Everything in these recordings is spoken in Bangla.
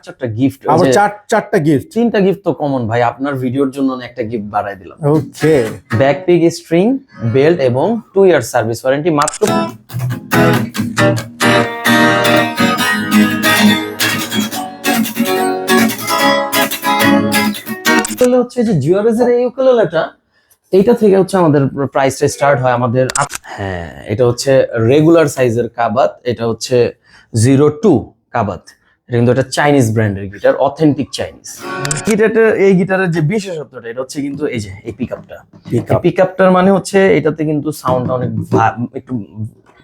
চারটা গিফট, আবার চারটা গিফট, তিনটা গিফট তো কমন ভাই, আপনার ভিডিওর জন্য একটা গিফট বাড়াই দিলাম। ওকে, ব্যাকপিক স্ট্রিং, বেল্ট এবং 2 ইয়ার সার্ভিস ওয়ারেন্টি মাত্র। হচ্ছে যে জিওরেজের এই ইউকুলেলেটা, এইটা থেকে হচ্ছে আমাদের প্রাইসটা স্টার্ট হয় আমাদের। হ্যাঁ, এটা হচ্ছে রেগুলার সাইজের কাবাত, এটা হচ্ছে 02 কাবাত। এটা কিন্তু একটা চাইনিজ ব্র্যান্ডের গিটার, অথেন্টিক চাইনিজ গিটারটা। এই গিটারের যে বিশেষত্বটা, এটা হচ্ছে কিন্তু এই যে এই পিকআপটা, পিকআপটার মানে হচ্ছে এটাতে কিন্তু সাউন্ডটা অনেক একটু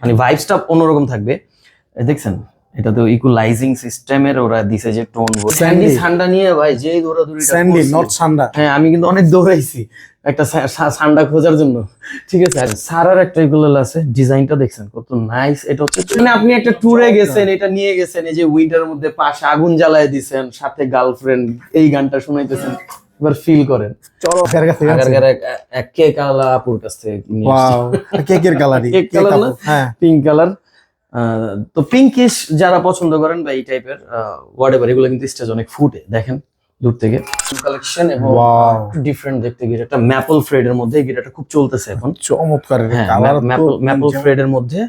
মানে ভাইবসটা অন্যরকম থাকবে। দেখছেন, এটা তো ইকুয়ালাইজিং সিস্টেমের ওরা দিছে যে টোন। স্যান্ডি সান্ডা নিয়ে ভাই যে দৌড়াদৌড়িটা, স্যান্ডি নট সান্ডা। হ্যাঁ, আমি কিন্তু অনেক দৌড়াইছি একটা সান্ডা খোঁজার জন্য, ঠিক আছে। আর সারার একটা ইকুলেল আছে, ডিজাইনটা দেখছেন কত নাইস। এটা হচ্ছে মানে আপনি একটা ট্যুরে গেছেন, এটা নিয়ে গেছেন, এই যে উইন্টারের মধ্যে পাশে আগুন জ্বালায় দিছেন, সাথে গার্লফ্রেন্ড, এই গানটা শুনাইতেছেন, এবার ফিল করেন। চলো এক কে কালা আপুর কাছ থেকে কেকের কালারই, কেক কালার না, পিঙ্ক কালার। তো পিঙ্কিশ যারা পছন্দ করেন বা এই টাইপের হোয়াটএভার, এগুলো কিন্তু স্টেজ অনেক ফুটে, দেখেন দূর থেকে। কালেকশন এবং ডিফারেন্ট দেখতে গিটারটা ম্যাপল ফ্রেড এর মধ্যে, গিটারটা খুব চলতেছে এখন, চমৎকার ম্যাপল ফ্রেড এর মধ্যে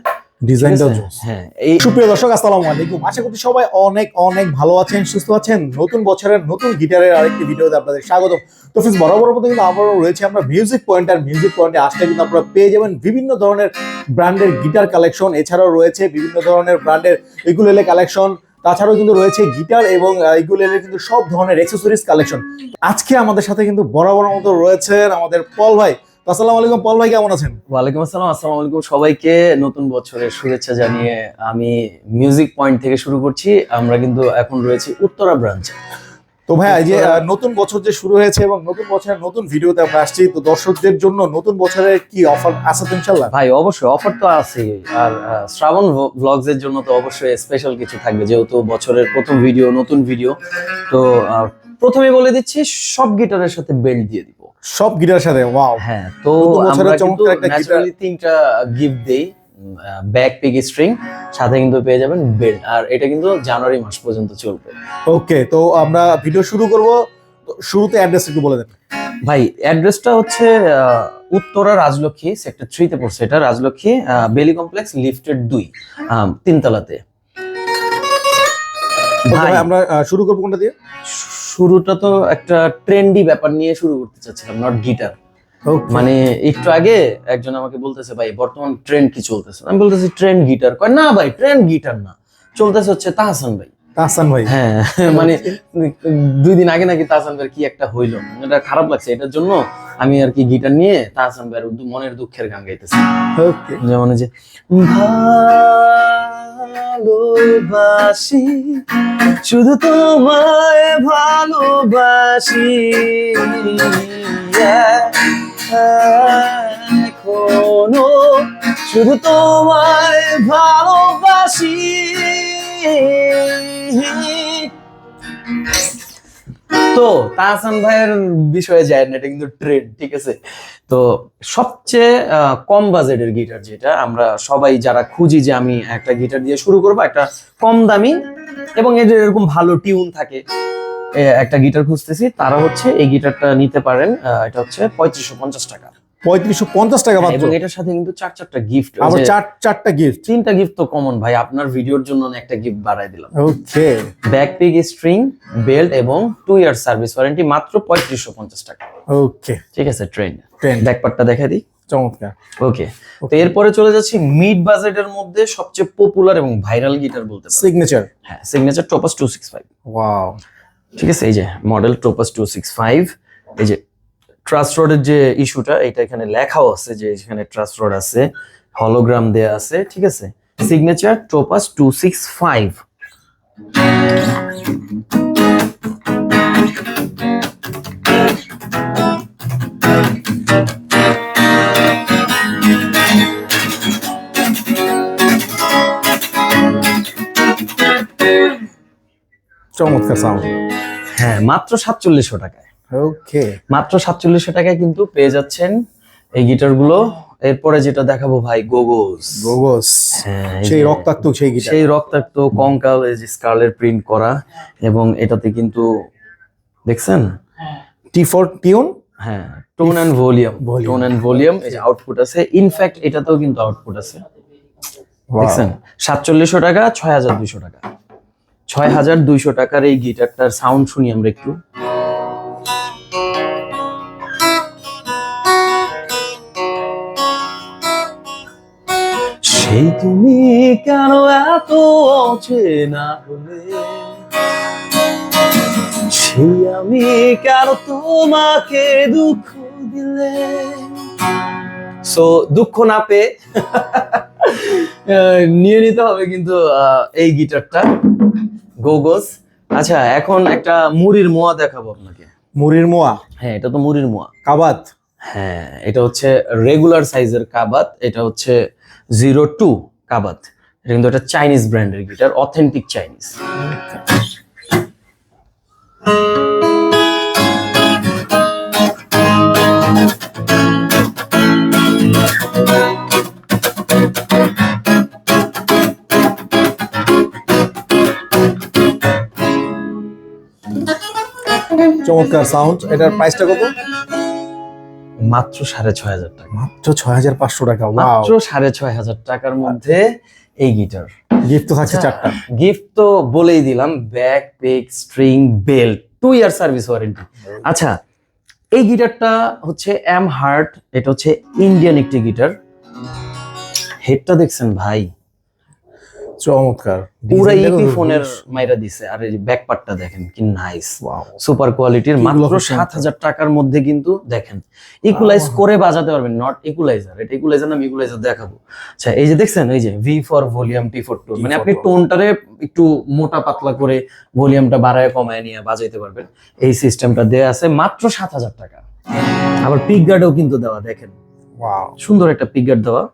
ডিজাইনটা। হ্যাঁ, এই সুপ্রিয় দর্শক, আসসালামু আলাইকুম। আশা করি সবাই অনেক অনেক ভালো আছেন, সুস্থ আছেন। নতুন বছরের নতুন গিটারের আরেকটি ভিডিওতে আপনাদের স্বাগতম। তো ফ্রেন্ডস, বরাবর মতো কিন্তু আবারও রয়েছে আমরা মিউজিক পয়েন্ট, আর মিউজিক পয়েন্টে আসলে কিন্তু আপনারা পেয়ে যাবেন বিভিন্ন ধরনের ব্র্যান্ডের গিটার কালেকশন, এছাড়াও রয়েছে বিভিন্ন ধরনের ব্র্যান্ডের ইকুলেলে কালেকশন, তাছাড়াও কিন্তু রয়েছে গিটার এবং ইকুলেলের কিন্তু সব ধরনের অ্যাকসেসরিজ কালেকশন। আজকে আমাদের সাথে কিন্তু বরাবর মতো রয়েছেন আমাদের পল ভাই। আসসালামু আলাইকুম পল ভাই, কেমন আছেন? ওয়ালাইকুম আসসালাম। আসসালামু আলাইকুম সবাইকে, নতুন বছরের শুভেচ্ছা জানিয়ে আমি মিউজিক পয়েন্ট থেকে শুরু করছি। আমরা কিন্তু এখন রয়েছি উত্তরা ব্রাঞ্চে। তো ভাই, এই যে নতুন বছর যে শুরু হয়েছে এবং নতুন বছরের নতুন ভিডিওতে আমরা আসছি, তো দর্শকদের জন্য নতুন বছরের কি অফার আছে তো ইনশাআল্লাহ? ভাই অবশ্যই অফার তো আছেই, আর শ্রাবণ ভ্লগস এর জন্য তো অবশ্যই স্পেশাল কিছু থাকবে, যেহেতু বছরের প্রথম ভিডিও, নতুন ভিডিও। তো প্রথমেই বলে দিচ্ছি, সব গিটারের সাথে বেল্ট দিয়ে দিব, সব গিটারের সাথে। ওয়াও, হ্যাঁ। তো আমরা কিন্তু ন্যাচারালি 3টা গিফট দেই, ব্যাকপিক স্ট্রিং, সাথে কিন্তু পেয়ে যাবেন বেল্ট, আর এটা কিন্তু জানুয়ারি মাস পর্যন্ত চলবে। ওকে, তো আমরা ভিডিও শুরু করব। শুরুতে অ্যাড্রেস একটু বলে দেন ভাই। অ্যাড্রেসটা হচ্ছে উত্তরা রাজলক্ষ্মী সেক্টর 3 তে পড়ছে, এটা রাজলক্ষ্মী বেলি কমপ্লেক্স লিফটেড 2 তিনতলাতে। ভাই আমরা শুরু করব কোনটা দিয়ে? শুরুটা তো একটা ট্রেন্ডি ব্যাপার নিয়ে শুরু করতে চাচ্ছিলাম, নট গিটার। মানে একটু আগে একজন আমাকে বলতেছে, ভাই বর্তমান ট্রেন্ড কি চলতেছে? আমি বলতেছি ট্রেন্ড গিটার। কয় না ভাই, ট্রেন্ড গিটার না, চলতেছে হচ্ছে তাহসান ভাই। তাহসান ভাই, হ্যাঁ, মানে 2 দিন আগে নাকি তাহসান ভাইয়ের কি একটা হইলো, এটা খারাপ লাগছে, এটার জন্য আমি আর কি গিটার নিয়ে তাহসান ভাইয়ের মনের দুঃখের গান গাইতেছি। যেমন যে ভালোবাসি, শুধু তোমায় ভালোবাসি, এখনো শুধু তোমায় ভালোবাসি। তো তাহসান ভাইয়ের বিষয়ে যায় না, এটা কিন্তু ট্রেন্ড, ঠিক আছে। তো সবচেয়ে কম বাজেটের গিটার, যেটা আমরা সবাই যারা খুঁজি যে আমি একটা গিটার দিয়ে শুরু করবো, একটা কম দামি এবং এদের এরকম ভালো টিউন থাকে একটা গিটার খুঁজতেছি, তারা হচ্ছে এই গিটারটা নিতে পারেন। এটা হচ্ছে 3550 টাকা। 3550 টাকা মাত্র, এবং এটার সাথে কিন্তু চারটা গিফট। আবার চারটা গিফট, তিনটা গিফট তো কমন ভাই, আপনার ভিডিওর জন্য একটা গিফট বাড়াই দিলাম। ওকে, ব্যাকপিক স্ট্রিং, বেল্ট এবং 2 ইয়ার সার্ভিস ওয়ারেন্টি মাত্র 3550 টাকা। ওকে, ঠিক আছে। ট্রেন্ড ব্যাকপার্টটা দেখাই দিই। চমৎকার। ওকে, তো এরপরে চলে যাচ্ছি মিড বাজেটের মধ্যে সবচেয়ে পপুলার এবং ভাইরাল গিটার বলতে পারেন, সিগনেচার। হ্যাঁ, সিগনেচার টোপাস 265। ওয়াও, ঠিক আছে। এই যে মডেল টোপাস 265, এই যে ট্রাস্ট রডের যে ইস্যুটা, এটা এখানে লেখাও আছে যে এখানে ট্রাস্ট রড আছে, হলোগ্রাম দেয়া আছে, ঠিক আছে। Signature topaz 265। চমৎকার সাউন্ড। হ্যাঁ, মাত্র 4700 টাকায়। ওকে, মাত্র 4700 টাকায় কিন্তু পেয়ে যাচ্ছেন এই গিটারগুলো। এরপরে যেটা দেখাবো ভাই গোগোস। গোগোস, হ্যাঁ, এই সেই যে- রক্তাক্ত সেই গিটার। সেই রক্তাক্ত কঙ্কাল, এই যে স্কার্লের প্রিন্ট করা, এবং এটাতে কিন্তু দেখছেন টি4 টিউন। হ্যাঁ tone and volume, Volume. Tone and volume, এই যে আউটপুট আছে। ইনফ্যাক্ট এটাতেও কিন্তু আউটপুট আছে, দেখছেন 4700 টাকা, 6200 টাকা। 6200 টাকার এই গিটারটার সাউন্ড শুনি আমরা একটু। সেই তুমি কেন এত অচেনা হলে, সেই আমি কেন তোমাকে দুঃখ দিলে। সো দুঃখ না পেয়ে নিয়ে নিতে হবে কিন্তু এই গিটারটা গোগোস। আচ্ছা, এখন একটা মুড়ির মোয়া দেখাবো আপনাকে। মুড়ির মোয়া, হ্যাঁ এটা তো মুড়ির মোয়া। কাবাত। হ্যাঁ এটা হচ্ছে রেগুলার সাইজের কাবাত, এটা হচ্ছে 02 কাবাত। এটা কিন্তু একটা চাইনিজ ব্র্যান্ডের গিটার, অথেন্টিক চাইনিজ। চমৎকার সাউন্ড। এটার প্রাইসটা কত? মাত্র 6500 টাকা। মাত্র 6500 টাকা। ওয়াও, মাত্র 6500 টাকার মধ্যে এই গিটার। গিফট তো থাকছে 4টা। গিফট তো বলেই দিলাম, bag pick, string, belt, 2 year service warranty. আচ্ছা, এই গিটারটা হচ্ছে এম হার্ট, এটা হচ্ছে ইন্ডিয়ান একটি গিটার। হেডটা দেখছেন ভাই, চমৎকার, পুরো ডিজাইনটা ইপি তো ফোনের মাইরা দিছে। আর এই ব্যাক পার্টটা দেখেন কি নাইস, ওয়াও। সুপার কোয়ালিটির। এগুলো মাত্র খুব চমৎকার। 7000 টাকার মধ্যে কিন্তু দেখেন ইকুলাইজ করে বাজাতে পারবেন, নট ইকুলাইজার। এটা ইকুলাইজার না, ইকুলাইজার দেখাবো। আচ্ছা এই যে দেখছেন, এই যে V for volume, T for tone, মানে আপনি টোনটারে একটু মোটা পাতলা করে ভলিউমটা বাড়ায় কমায় নিয়ে বাজাইতে পারবেন। এই সিস্টেমটা দেয়া আছে মাত্র 7000 টাকা। আবার পিক গার্ডও কিন্তু দেওয়া, দেখেন ওয়াও, সুন্দর একটা পিক গার্ড দেওয়া।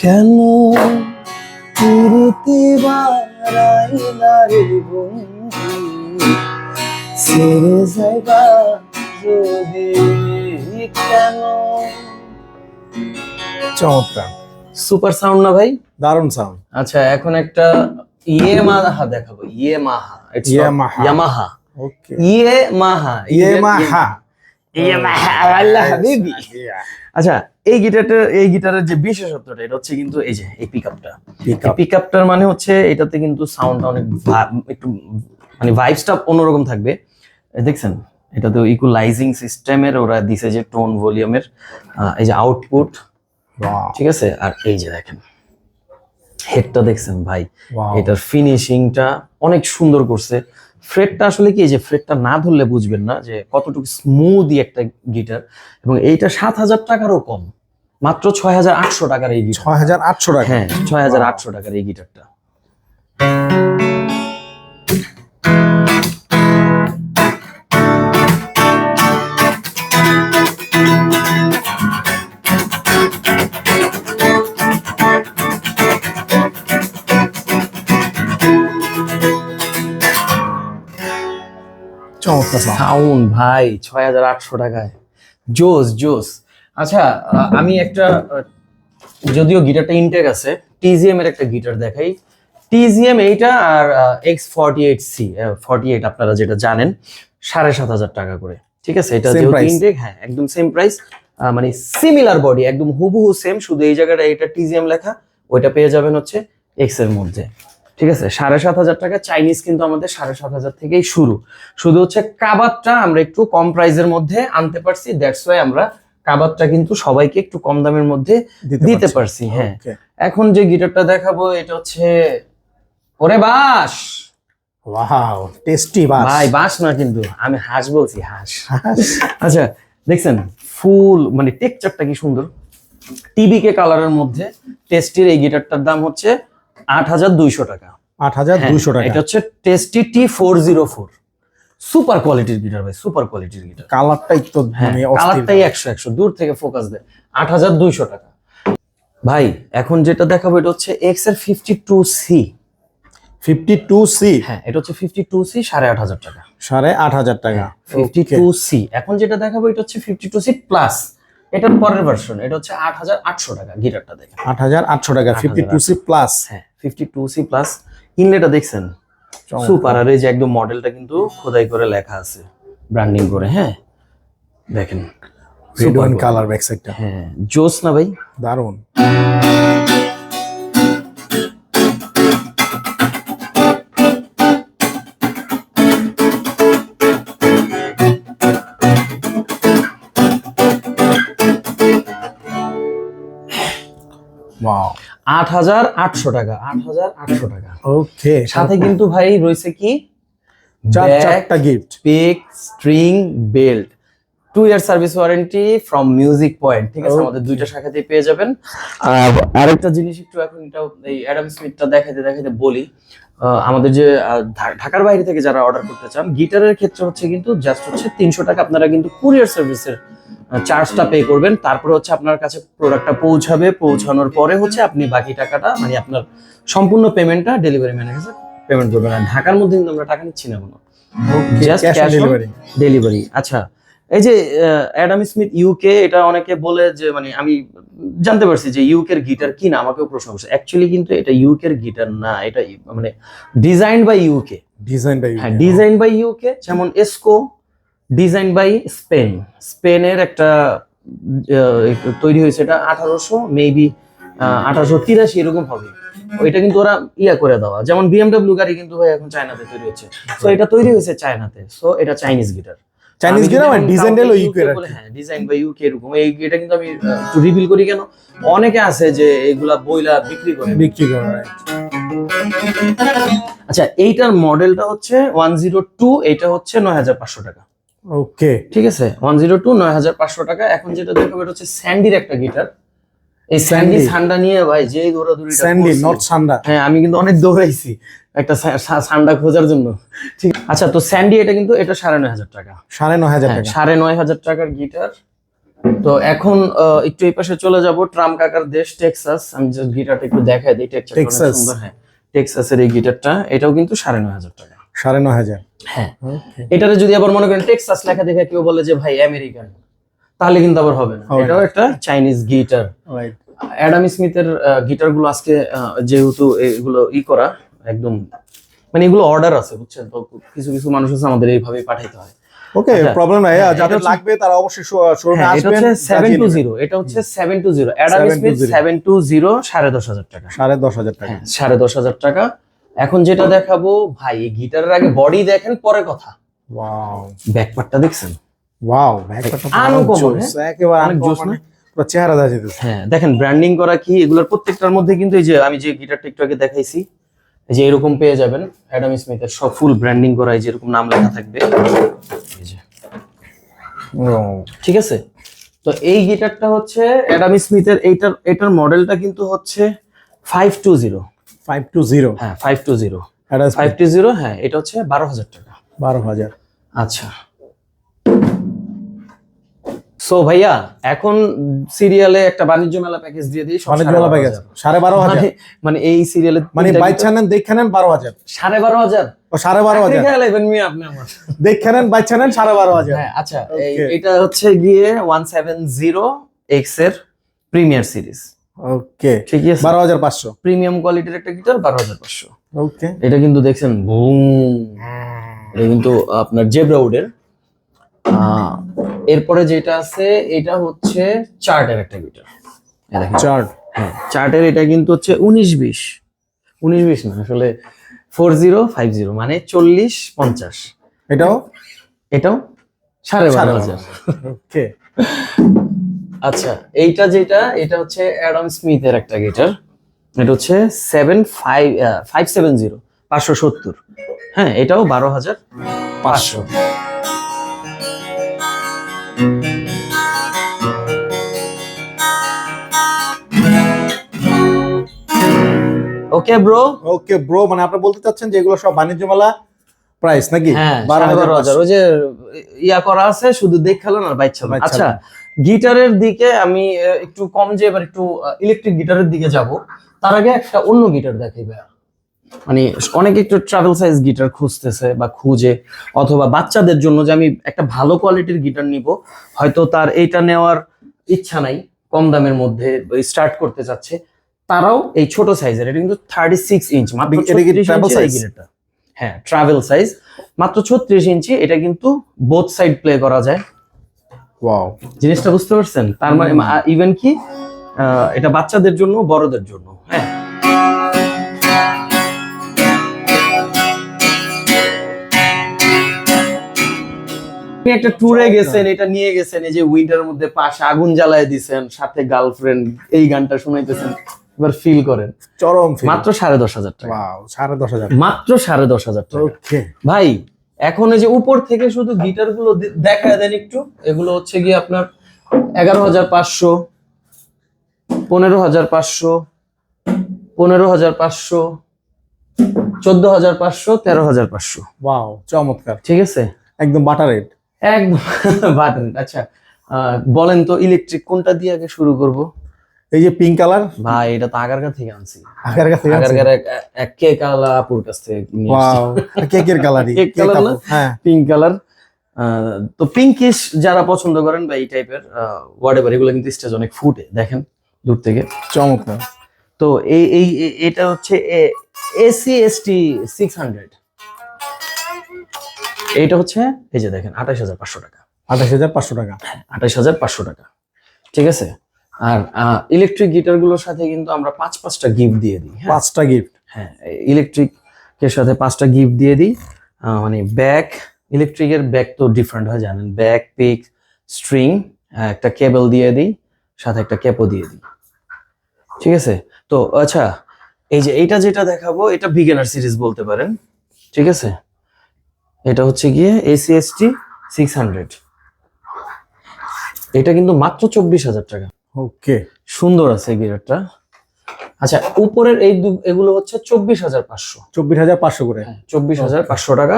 কেন প্রীতি বাড়াইলা রে বন্ধু, ছেড়ে যাইবা যদি কেন। চমৎকার, সুপার সাউন্ড না ভাই? দারুণ সাউন্ড। আচ্ছা এখন একটা ইয়ামাহা দেখাবো। Yamaha, Yamaha. ইয়ামাহা, ওকে, ইয়ামাহা, ইয়ামাহা। ইয়ামাহা আল্লাহ হাবিবি। আচ্ছা এই গিটারের যে বিশেষত্বটা, এটা হচ্ছে কিন্তু এই যে এই পিকআপটা। পিকআপটার মানে হচ্ছে এটাতে কিন্তু সাউন্ডটা অনেক একটু মানে ভাইবসটা অন্যরকম থাকবে। দেখছেন এটাতে ইকুয়ালাইজিং সিস্টেমের ওরা দিছে যে টোন ভলিউমের এই যে আউটপুট, ঠিক আছে। আর এই যে দেখেন হেডটা দেখছেন ভাই, এটার ফিনিশিংটা অনেক সুন্দর করছে। ফ্রেটটা আসলে কি, এই যে ফ্রেটটা না ধরলে বুঝবেন না যে কতটুকু স্মুথই একটা গিটার। এবং এইটা 7000 টাকারও কম, মাত্র 6800 টাকার এই গিটার। 6800 টাকা। হ্যাঁ 6800 টাকার এই গিটারটা। চমৎকার সাউন্ড। সাউন্ড ভাই 6800 টাকায়, জোস জোস। আচ্ছা আমি একটা যদিও গিটারটা ইনটেক আছে, টিজিএম এর একটা গিটার দেখাই। টিজিএম এইটা আর X48C 48 আপনারা যেটা জানেন 7500 টাকা করে, ঠিক আছে। এটা Same যেহেতু price? ইনটেক, হ্যাঁ একদম সেম প্রাইস, মানে সিমিলার বডি, একদম হুবহু সেম, শুধু এই জায়গাটা এটা টিজিএম লেখা, ওইটা পেয়ে যাবেন হচ্ছে এক্স এর মধ্যে, ঠিক আছে। 7500 টাকা। চাইনিজ কিন্তু আমাদের 7500 থেকেই শুরু। শুধু হচ্ছে কাবাতটা আমরা একটু কম প্রাইসের মধ্যে আনতে পারছি, দ্যাটস ওয়াই আমরা কাবাতটা কিন্তু সবাইকে একটু কম দামের মধ্যে দিতে পারছি। হ্যাঁ ওকে, এখন যে গিটারটা দেখাবো এটা হচ্ছে ওরে বাস। ওয়াও, টেস্টি বাস। ভাই বাস না কিন্তু, আমি হাঁস বলছি, হাঁস। আচ্ছা দেখছেন ফুল মানে টেক্সচারটা কি সুন্দর, টিবিকে কালারের মধ্যে টেস্টির এই গিটারটার দাম হচ্ছে 8200 টাকা। 8200 টাকা। এটা হচ্ছে টেস্টি T404, সুপার কোয়ালিটির গিটার ভাই, সুপার কোয়ালিটির গিটার। কালারটাই তো মানে অস্থির। কালারটাই 100 দূর থেকে ফোকাস দেয়। 8200 টাকা। ভাই এখন যেটা দেখাবো এটা হচ্ছে এক্স এর 52C। 52C। হ্যাঁ এটা হচ্ছে 52C, 8500 টাকা। 8,500 টাকা। 52C। এখন যেটা দেখাবো এটা হচ্ছে 52C প্লাস, এটার পরের ভার্সন, এটা হচ্ছে 8,800 টাকা গিটারটা দেখেন। 8,800 টাকা 52C প্লাস। হ্যাঁ 52C প্লাস। ইনলেটা দেখছেন সুপার, আর এই যে একদম মডেলটা কিন্তু খোদাই করে লেখা আছে, ব্র্যান্ডিং করে। হ্যাঁ দেখেন রেড ওয়াইন কালার ব্যাক সাইডটা। হ্যাঁ জোস না ভাই, দারুন। ওয়াও, 8,800 টাকা, 8,800 টাকা। ওকে, সাথে কিন্তু ভাই রয়েছে কি, চারটা gift, pick, string, belt, 2 year service warranty from Music Point. ঠিক আছে, আমাদের দুইটা শাখাতেই পেয়ে যাবেন। আর আরেকটা জিনিস একটু এখন এটা এই অ্যাডাম স্মিথটা দেখাইতে দেখাইতে বলি, আমাদের যে ঢাকার বাইরে থেকে যারা অর্ডার করতে চান গিটারের ক্ষেত্রে হচ্ছে কিন্তু জাস্ট হচ্ছে 300 টাকা আপনারা কিন্তু কুরিয়ার সার্ভিসের চার্জটা পে করবেন। তারপরে হচ্ছে আপনার কাছে প্রোডাক্টটা পৌঁছাবে, পৌঁছানোর পরে হচ্ছে আপনি বাকি টাকাটা মানে আপনার সম্পূর্ণ পেমেন্টটা ডেলিভারি ম্যানের কাছে পেমেন্ট করবেন। আর ঢাকার মধ্যে কিন্তু আমরা টাকা নিচ্ছি না কোনো, জাস্ট ক্যাশ অন ডেলিভারি। আচ্ছা, এই যে অ্যাডাম স্মিথ ইউকে, এটা অনেকে বলে যে মানে আমি জানতে পারছি যে ইউকের গিটার কি না, আমাকেও প্রশ্ন করছে। অ্যাকচুয়ালি কিন্তু এটা ইউকের গিটার না, এটা মানে ডিজাইন বাই ইউকে। হ্যাঁ ডিজাইন বাই ইউকে, যেমন এসকো ডিজাইন বাই স্পেন, স্পেনের একটা তৈরি হয়েছে, এটা 1800 মেবি 1883 এরকম হবে। ওইটা কিন্তু ওরা ইয়া করে দেওয়া, যেমন বিএমডব্লিউ গাড়ি কিন্তু ভাই এখন চায়নাতে তৈরি হচ্ছে, সো এটা তৈরি হয়েছে চায়নাতে, সো এটা চাইনিজ গিটার। চাইনিজ গিটার মানে ডিজাইন হলো ইউকে, হ্যাঁ ডিজাইন বাই ইউকে এরকম। এই এটা কিন্তু আমি একটু রিভিল করি কেন, অনেকে আছে যে এগুলা বইলা বিক্রি করে। আচ্ছা, এইটার মডেলটা হচ্ছে 102, এটা হচ্ছে 9,500 টাকা। ওকে ঠিক আছে, 102 9,500 টাকা। এখন যেটা দেখাবো এটা হচ্ছে স্যান্ডির একটা গিটার। এই স্যান্ডি সান্ডা নিয়ে ভাই যে দৌড়াদৌড়িটা, স্যান্ডি নট সান্ডা। হ্যাঁ আমি কিন্তু অনেক দৌড়াইছি একটা সান্ডা খোঁজার জন্য। ঠিক আচ্ছা, তো স্যান্ডি এটা কিন্তু এটা 9,500 টাকা। 9,500 টাকা, 9,500 টাকার গিটার। তো এখন একটু এই পাশে চলে যাব, ট্রাম্প কাকার দেশ টেক্সাস। আমি জাস্ট গিটারটা একটু দেখাই দিই, টেক্সাস সুন্দর। হ্যাঁ টেক্সাসের এই গিটারটা, এটাও কিন্তু 9,500 টাকা। 9,500। হ্যাঁ এটারে যদি আবার মনে করেন টেক্সাস লেখা দেখে কেউ বলে যে ভাই আমেরিকান, তাহলে কিন্তু আবার হবে না, এটাও একটা চাইনিজ গিটার। অ্যাডাম স্মিথের গিটার গুলো আজকে যেহেতু এগুলো করা একদম মানে এগুলো অর্ডার আছে বুঝছেন, তো কিছু কিছু মানুষ আছে আমাদের এইভাবে পাঠাইতে হয়। ওকে, প্রবলেম নাই, যাদের লাগবে তারা অবশ্যই শোরুমে আসবেন। এটা হচ্ছে 720, এটা হচ্ছে 720 অ্যাডাম স্মিথ 720, 10,500 টাকা। 10,500 টাকা, 10,500 টাকা। এখন যেটা দেখাবো ভাই, এই গিটারের আগে বডি দেখেন পরে কথা। ওয়াও, ব্যাকপার্টটা দেখছেন? ওয়াও, ব্যাকপার্টটা আনকমন, একেবারে আনকমন, পুরো চেহারা দেখা যেতেছে। হ্যাঁ দেখেন ব্র্যান্ডিং করা কি, এগুলোর প্রত্যেকটার মধ্যে কিন্তু এই যে আমি যে গিটারটা একটু আগে দেখাইছি, এই যে এরকম পেয়ে যাবেন অ্যাডাম স্মিথের সব ফুল ব্র্যান্ডিং করা, এই যে এরকম নাম লেখা থাকবে এই যে। ঠিক আছে, তো এই গিটারটা হচ্ছে অ্যাডাম স্মিথের, এটার মডেলটা কিন্তু হচ্ছে 520। 520, হ্যাঁ 520, হ্যাঁ এটা হচ্ছে 12,000 টাকা। 12,000। আচ্ছা, সো ভাইয়া এখন সিরিয়ালে একটা বাণিজ্য মেলা প্যাকেজ দিয়ে দিই। বাণিজ্য মেলা প্যাকেজ 12,500, মানে এই সিরিয়ালে মানে বাইচা নেন দেখে নেন 12,000, 12,500 ও 12,500 আপনি আমার দেখে নেন বাইচা নেন 12,500। হ্যাঁ আচ্ছা, এটা হচ্ছে গিয়ে 170X এর প্রিমিয়ার সিরিজ। ওকে, ঠিক আছে, 12,500 প্রিমিয়াম কোয়ালিটির একটা গিটার, 12,500। ওকে, এটা কিন্তু দেখছেন বুম, এটা কিন্তু আপনার জেব্রা উডের। এরপরে যেটা আছে এটা হচ্ছে চার্টের একটা গিটার। চার্ট, হ্যাঁ চার্টের, এটা কিন্তু হচ্ছে 19-20 না আসলে 4050, মানে 40-50। এটাও 12,500। ওকে, আচ্ছা এইটা যেটা, এটা হচ্ছে অ্যাডাম স্মিথের একটা গিটার, এটা হচ্ছে 570। হ্যাঁ এটাও 12,500। ওকে ব্রো, ওকে ব্রো, মানে আপনি বলতে চাচ্ছেন যে এগুলো সব বাণিজ্য মেলা প্রাইস নাকি? হ্যাঁ 12,500, ওই যে ইয়া করা আছে শুধু দেখালেন আর বাইচ্ছা। আচ্ছা গিটারের দিকে আমি একটু কম যে এবার একটু ইলেকট্রিক গিটারের দিকে যাব, তার আগে একটা অন্য গিটার দেখাই ভাইয়া। মানে অনেকে একটু ট্রাভেল সাইজ গিটার খুঁজতেছে বা খুঁজে, অথবা বাচ্চাদের জন্য যে আমি একটা ভালো কোয়ালিটির গিটার নিব, হয়তো তার এইটা নেওয়ার ইচ্ছা নাই, কম দামের মধ্যে স্টার্ট করতে চাচ্ছে, তারাও এই ছোট সাইজের, এটা কিন্তু 36 ইঞ্চ, মাত্র এটা কি 36 travel ইঞ্চির এই size? গিটারটা। হ্যাঁ, ট্রাভেল সাইজ, মাত্র 36 ইঞ্চি। এটা কিন্তু বোথ সাইড প্লে করা যায়। ওয়াও, জিনিসটা বুঝতে পারছেন? তার মানে ইভেন কি এটা বাচ্চাদের জন্য, বড়দের জন্য। হ্যাঁ, আপনি একটা ট্যুরে গেছেন, এটা নিয়ে গেছেন, এই যে উইন্টারের মধ্যে পাশে আগুন জ্বালায় দিছেন, সাথে গার্লফ্রেন্ড, এই গানটা শুনাইতেছেন, এবার ফিল করেন। চরম ফিল। মাত্র 10,500 টাকা। ওয়াও, 10,500। মাত্র 10,500 টাকা। ওকে ভাই, এখন এই যে উপর থেকে শুধু গিটার গুলো দেখায় দেন একটু, এগুলো হচ্ছে গিয়ে আপনার 11,500, 15,500, 15,500, 14,500, 13,500। ওয়াও, চমৎকার, ঠিক আছে, একদম বাটার রেট। একদম বাটন। আচ্ছা, বলেন তো ইলেকট্রিক কোনটা দিয়ে আগে শুরু করব? এই যে পিঙ্ক কালার, ভাই এটা তো আগারগা থেকে আনছি, আগের কাছে আগারগার এক কে কালা আপুর কাছ থেকে নিয়ে আসছি। ওয়াও, কেকের কালারই, কেক কালার না? হ্যাঁ। Pink colour. তো পিঙ্কিশ যারা পছন্দ করেন বা এই টাইপের হোয়াটএভার, এগুলো কিন্তু স্টেজ অনেক ফুটে, দেখেন দূর থেকে। চমৎকার। তো এটা হচ্ছে ACST 600। এইটা হচ্ছে এই যে দেখেন 28,500 টাকা। 28,500 টাকা। 28,500 টাকা, ঠিক আছে। আর ইলেকট্রিক গিটার গুলোর সাথে কিন্তু আমরা 5টা গিফট দিয়ে দিই। হ্যাঁ, 5টা গিফট। হ্যাঁ, ইলেকট্রিকের সাথে 5টা গিফট দিয়ে দিই। মানে ব্যাক, ইলেকট্রিকের ব্যাক তো ডিফারেন্ট হয় জানেন, ব্যাক, পিক, স্ট্রিং, একটা কেবল দিয়ে দিই, সাথে একটা ক্যাপও দিয়ে দিই। ঠিক আছে। তো আচ্ছা, এই যে এইটা যেটা দেখাবো, এটা বিগিনার সিরিজ বলতে পারেন। ঠিক আছে, এটা হচ্ছে গিয়ে ACST 600। এটা কিন্তু মাত্র 24,000 টাকা। ওকে, সুন্দর আছে এই গিটারটা। আচ্ছা, উপরের এগুলো হচ্ছে 24,500। 24,500 করে। 24,500 টাকা।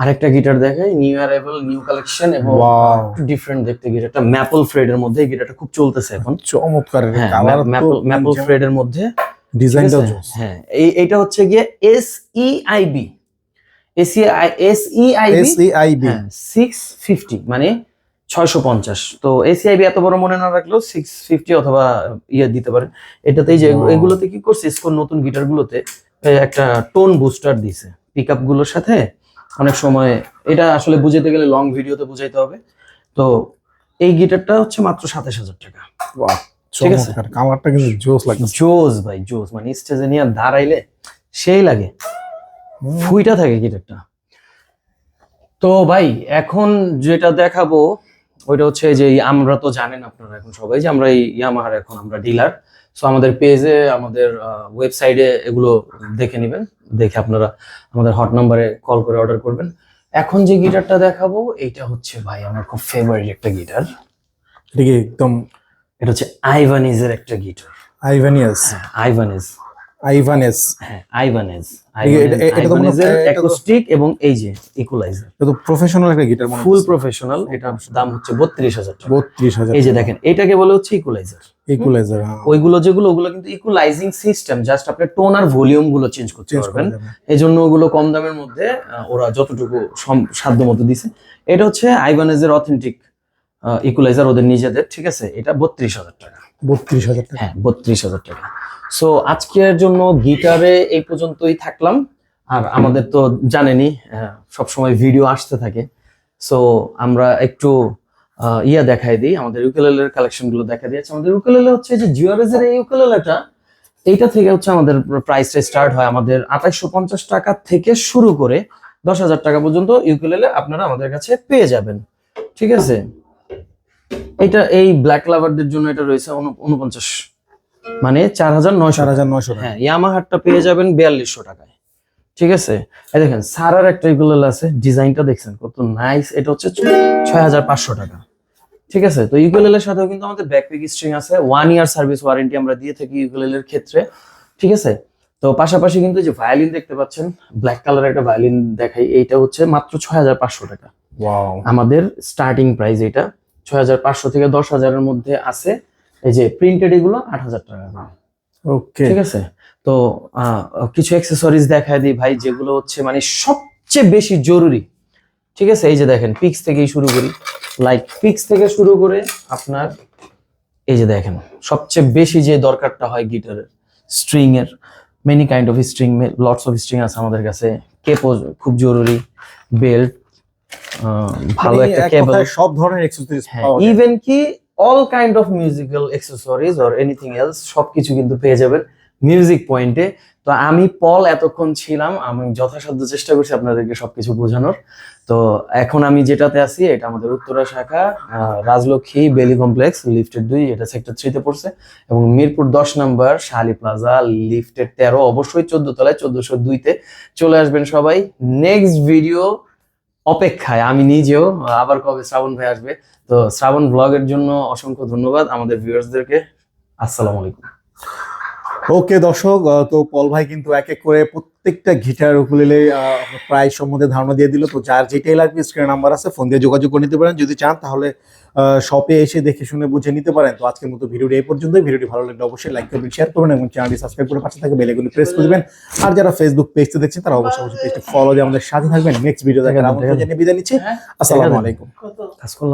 আরেকটা গিটার দেখাই, নিউ অ্যারাইভাল, নিউ কালেকশন, এবং Wow. ডিফারেন্ট দেখতে গিটারটা, ম্যাপল ফ্রেডের মধ্যে। এই গিটারটা খুব চলতেছে এখন। চমৎকার, হ্যাঁ, কালার ম্যাপল ফ্রেডের মধ্যে। ডিজাইনটাও ঠিক আছে? হ্যাঁ, এইটা হচ্ছে গিয়ে SEIB, SEIB। হ্যাঁ, 650, মানে 650। তো SEIB এত বড় মনে না রাখলেও 650 অথবা ইয়ে দিতে পারেন। এটাতেই যে Wow. এগুলোতে কি করছে, স্কোর নতুন গিটার গুলোতে একটা টোন বুস্টার দিছে পিকআপ গুলোর সাথে। অনেক সময় এটা আসলে বুঝাইতে গেলে লং ভিডিওতে বুঝাইতে হবে। তো এই গিটারটা হচ্ছে মাত্র 27,000 টাকা। বাহ, ঠিক আছে। চমৎকার, কালারটা কিন্তু জোস লাগছে। জোস ভাই, জোস, মানে স্টেজে নিয়ে দাঁড়াইলে সেই লাগে, ফুইটা থাকে গিটারটা। তো ভাই, এখন যেটা দেখাবো ওইটা হচ্ছে যে আমরা তো জানেন আপনারা এখন সবাই যে আমরা এই ইয়ামাহার এখন আমরা ডিলার। সো আমাদের পেজে, আমাদের ওয়েবসাইটে এগুলো দেখে নেবেন, দেখে আপনারা আমাদের হট নাম্বারে কল করে অর্ডার করবেন। এখন যে গিটারটা দেখাবো এইটা হচ্ছে ভাই আমার খুব ফেভারিট একটা গিটার। এটা কি একদম এটা হচ্ছে আইভানিজের একটা গিটার। আইভানিয়াস। আইভানিজ, আইভানেস। হ্যাঁ, আইভানেজ। এটা তো মনে হয়- আইভানেজের এটা তো- অ্যাকোস্টিক এবং এই যে ইকুয়ালাইজার, এটা তো প্রফেশনাল একটা গিটার মনে ফুল প্রফেশনাল। এটার দাম হচ্ছে 32,000 টাকা। 32,000। এই যে দেখেন, এটাকে বলে হচ্ছে ইকুয়ালাইজার। ইকুয়ালাইজার। ওইগুলো ওগুলো কিন্তু ইকুয়ালাইজিং সিস্টেম, জাস্ট আপনি টোন আর ভলিউম গুলো চেঞ্জ করতে পারবেন। এই জন্য ওগুলো কম দামের মধ্যে ওরা যতটুকু সাধ্য মতো দিছে। এটা হচ্ছে আইভানেজের অথেন্টিক ইকুয়ালাইজার, ওদের নিজেদের। ঠিক আছে, এটা 32,000 টাকা। 32,000 টাকা। হ্যাঁ, 32,000 টাকা। সো আজকের জন্য গিটারে এই পর্যন্তই থাকলাম। আর আমাদের তো জানেনই সবসময় ভিডিও আসতে থাকে। সো আমরা একটু দেখাই দিই, আমাদের ইউকেলেলের কালেকশন গুলো দেখা দিয়েছে। আমাদের ইউকেলেলে হচ্ছে যে জিওরেজের এই ইউকেলেলেটা, এইটা থেকে হচ্ছে আমাদের প্রাইসটা স্টার্ট হয় আমাদের 2850 টাকা থেকে শুরু করে 10,000 টাকা পর্যন্ত ইউকেলেলে আপনারা আমাদের কাছে পেয়ে যাবেন। ঠিক আছে, এটা এই ব্ল্যাক লাভারদের জন্য এটা রয়েছে 49, মানে 4,900। 4,900 টাকা। হ্যাঁ, ইয়ামাহারটা পেয়ে যাবেন 4200 টাকায়। ঠিক আছে, এই দেখেন সারার একটা ইকুলেলে আছে, ডিজাইনটা দেখছেন কত নাইস। এটা হচ্ছে 6,500 টাকা। ঠিক আছে, তো ইকুলেলের সাথেও কিন্তু আমাদের ব্যাকপিক স্ট্রিং আছে, 1 ইয়ার সার্ভিস ওয়ারেন্টি আমরা দিয়ে থাকি ইকুলেলের ক্ষেত্রে। ঠিক আছে, তো পাশাপাশি কিন্তু যে ভায়োলিন দেখতে পাচ্ছেন, ব্ল্যাক কালার একটা ভায়োলিন দেখাই, এইটা হচ্ছে মাত্র 6,500 টাকা। ওয়াও, আমাদের স্টার্টিং প্রাইস এটা 6,500 থেকে 10,000 এর মধ্যে আছে। এই যে প্রিন্টেড এগুলো 8,000 টাকা। ওকে। ঠিক আছে, তো কিছু অ্যাক্সেসরিজ দেখায় দিই ভাই, যেগুলো হচ্ছে মানে সবচেয়ে বেশি জরুরি। ঠিক আছে, এই যে দেখেন পিক্স থেকেই শুরু করি, লাইক পিক্স থেকে শুরু করে আপনার এই যে দেখেন সবচেয়ে বেশি যে দরকারটা হয় গিটারের, স্ট্রিং এর, many kind of string, lots of string আছে আমাদের কাছে, কেপো খুব জরুরি, বেল্ট, ভালো মানে একটা এক কেবল, কথায় সব ধরনের অ্যাক্সেসরিজ হ্যাঁ ইভেন কি all kind of musical accessories or anything else সবকিছু কিন্তু পেয়ে যাবেন মিউজিক পয়েন্টে। তো আমি পল এতক্ষণ ছিলাম, আমি যথাসাধ্য চেষ্টা করছি আপনাদেরকে সবকিছু বোঝানোর। তো এখন আমি যেটাতে আছি এটা আমাদের উত্তরা শাখা, রাজলক্ষ্মী বেলি কমপ্লেক্স লিফটেড 2, এটা সেক্টর 3 তে পড়ছে, এবং মিরপুর 10 নাম্বার শালি প্লাজা লিফটেড 13, অবশ্যই 14 তলায় 1402 তে চলে আসবেন সবাই। নেক্সট ভিডিও অপেক্ষায় আমি নিজেও, আবার কবে শ্রাবণ ভাই আসবে। তো শ্রাবণ ব্লগের জন্য অসংখ্য ধন্যবাদ আমাদের ভিউয়ার্সদেরকে। আসসালামু আলাইকুম। ওকে দর্শক, তো পল ভাই কিন্তু এক এক করে প্রত্যেকটা গিটার উকুলেলে প্রাইস সম্বন্ধে ধারণা দিয়ে দিল। তো যার যেটাই লাগবে স্ক্রিনে নাম্বার আছে, ফোন দিয়ে যোগাযোগ করে নিতে পারেন। যদি চান তাহলে শপে এসে দেখে শুনে বুঝে নিতে পারেন। তো আজকের মতো ভিডিওটি এই পর্যন্তই। ভিডিওটি ভালো লাগলে অবশ্যই লাইক করবেন, শেয়ার করবেন এবং চ্যানেলটি সাবস্ক্রাইব করে পাশে থাকা বেল আইকনটি প্রেস করে দিবেন। আর যারা ফেসবুক পেজতে দেখছেন তারা অবশ্যই পেজটি ফলো দিয়ে আমাদের সাথে থাকবেন। নেক্সট ভিডিও দেখার আমন্ত্রণ জানিয়ে বিদায় নিচ্ছি। আসসালামু আলাইকুম। কাজ করলাম।